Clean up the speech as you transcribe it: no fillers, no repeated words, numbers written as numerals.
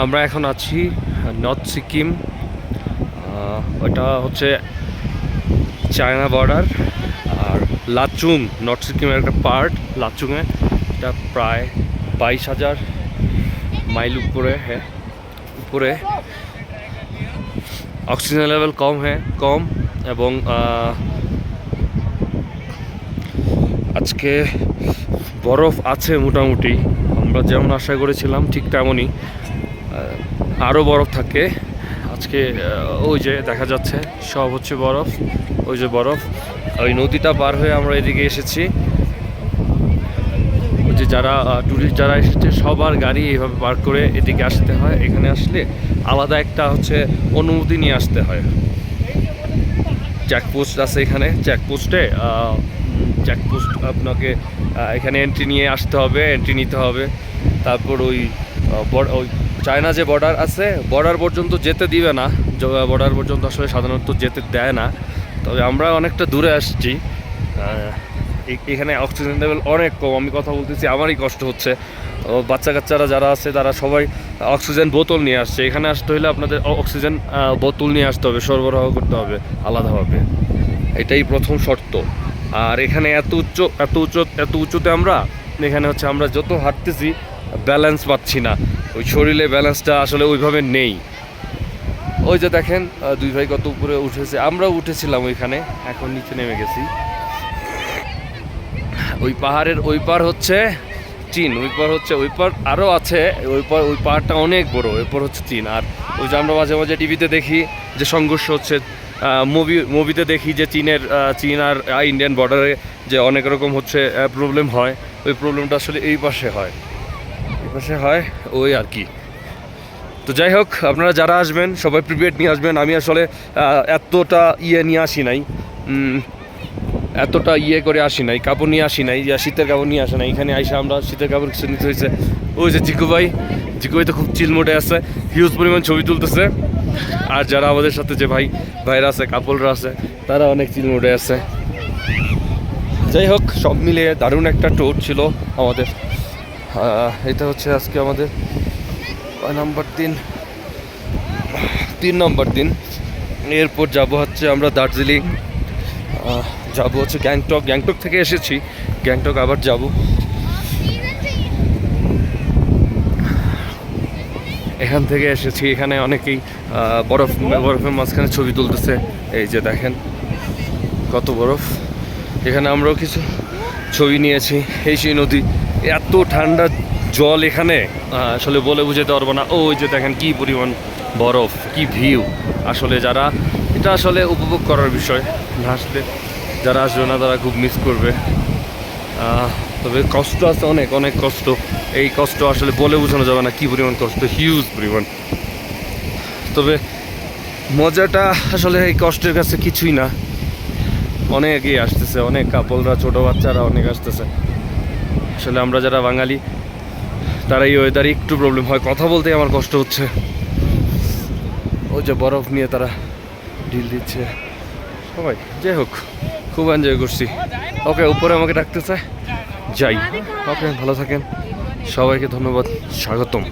আমরা এখন আছি নর্থ সিকিম। ওটা হচ্ছে চায়না বর্ডার। আর লাচুং নর্থ সিকিমের একটা পার্ট। লাচুংয়ে এটা প্রায় 22,000 মাইল উপরে। হ্যাঁ, উপরে অক্সিজেন লেভেল কম এবং আজকে বরফ আছে মোটামুটি। আমরা যেমন আশা করেছিলাম ঠিক তেমনই, আরও বরফ থাকে আজকে। ওই যে দেখা যাচ্ছে সব হচ্ছে বরফ, ওই যে বরফ। ওই নদীটা পার হয়ে আমরা এদিকে এসেছি। ওই যে যারা ট্যুরিস্ট যারা এসেছে সবার গাড়ি এইভাবে পার করে এদিকে আসতে হয়। এখানে আসলে আলাদা একটা হচ্ছে অনুমতি নিয়ে আসতে হয়। চেকপোস্ট আছে এখানে, চেকপোস্টে আপনাকে এখানে এন্ট্রি নিয়ে আসতে হবে, এন্ট্রি নিতে হবে। তারপর ওই চায়না যে বর্ডার আছে, বর্ডার পর্যন্ত যেতে দিবে না। বর্ডার পর্যন্ত আসলে সাধারণত যেতে দেয় না। তবে আমরা অনেকটা দূরে আসছি। এখানে অক্সিজেন লেভেল অনেক কম। আমি কথা বলতেছি, আমারই কষ্ট হচ্ছে। বাচ্চা কাচ্চারা যারা আছে তারা সবাই অক্সিজেন বোতল নিয়ে আসছে। এখানে আসতে হলে আপনাদের অক্সিজেন বোতল নিয়ে আসতে হবে, সরবরাহ করতে হবে আলাদাভাবে। এটাই প্রথম শর্ত। আর এখানে এত উঁচুতে আমরা এখানে হচ্ছে আমরা যত হাঁটতেছি ব্যালেন্স পাচ্ছি না। ওই শরীরে ব্যালেন্সটা আসলে ওইভাবে নেই। ওই যে দেখেন দুই ভাই কত উপরে উঠেছে। আমরাও উঠেছিলাম ওইখানে, এখন নিচে নেমে গেছি। ওই পাহাড়ের ওই পার হচ্ছে চীন, ওই পার আরও আছে। ওই পাহাড়টা অনেক বড়, ওই পার হচ্ছে চীন। আর ওই যে আমরা মাঝে মাঝে টিভিতে দেখি যে সংঘর্ষ হচ্ছে, মুভিতে দেখি যে চীন আর ইন্ডিয়ান বর্ডারে যে অনেক রকম হচ্ছে প্রবলেম হয়। ওই প্রবলেমটা আসলে এই পাশে হয় ওই আর কি। তো যাই হোক, আপনারা যারা আসবেন সবাই প্রিপেয়ার্ড নিয়ে আসবেন। আমি আসলে এতটা নিয়ে আসি নাই, করে আসি নাই, কাপড় নিয়ে আসি নাই, শীতের কাপড় নিয়ে আসে নাই। এখানে আইসা আমরা শীতের কাপড় কিছু নিতে হয়েছে। ওই যে জিকু ভাই তো খুব চিল মোডে আছে, হিউজ পরিমাণ ছবি তুলতেছে। আর যারা আমাদের সাথে যে ভাইরা আছে, কাপড়রা আছে, তারা অনেক চিল মোডে আছে। যাই হোক, সব মিলিয়ে দারুণ একটা ট্যুর ছিল আমাদের। এটা হচ্ছে আজকে আমাদের 3 নম্বর দিন। এরপর যাব হচ্ছে আমরা দার্জিলিং, যাব হচ্ছে গ্যাংটক থেকে এসেছি, গ্যাংটক আবার যাব। এখান থেকে এসেছি, এখানে অনেকেই বরফের মাঝখানে ছবি তুলতেছে। এই যে দেখেন কত বরফ। এখানে আমরাও কিছু ছবি নিয়েছি। এই সেই নদী, এত ঠান্ডা জল এখানে আসলে বলে বুঝাতে পারবো না। ওই যে দেখেন কি পরিমাণ বরফ, কি ভিউ। আসলে যারা এটা আসলে উপভোগ করার বিষয়, না আসলে যারা আসবে না তারা খুব মিস করবে। তবে কষ্ট আছে, অনেক কষ্ট। এই কষ্ট আসলে বলে বোঝানো যাবে না কি পরিমাণ কষ্ট, হিউজ পরিমাণ। তবে মজাটা আসলে এই কষ্টের কাছে কিছুই না। অনেকেই আসতেছে, অনেক কাপলরা, ছোটো বাচ্চারা অনেক আসতেছে। আসলে আমরা যারা বাঙালি তারা এই ওয়েদারে একটু প্রবলেম হয়, কথা বলতেই আমার কষ্ট হচ্ছে। ওই যে বরফ নিয়ে তারা ঢিল দিচ্ছে সবাই। যাই হোক, খুব এনজয় করছি। ওকে, উপরে আমাকে ডাকতেছে, যাই। ওকে, ভালো থাকেন, সবাইকে ধন্যবাদ, স্বাগতম।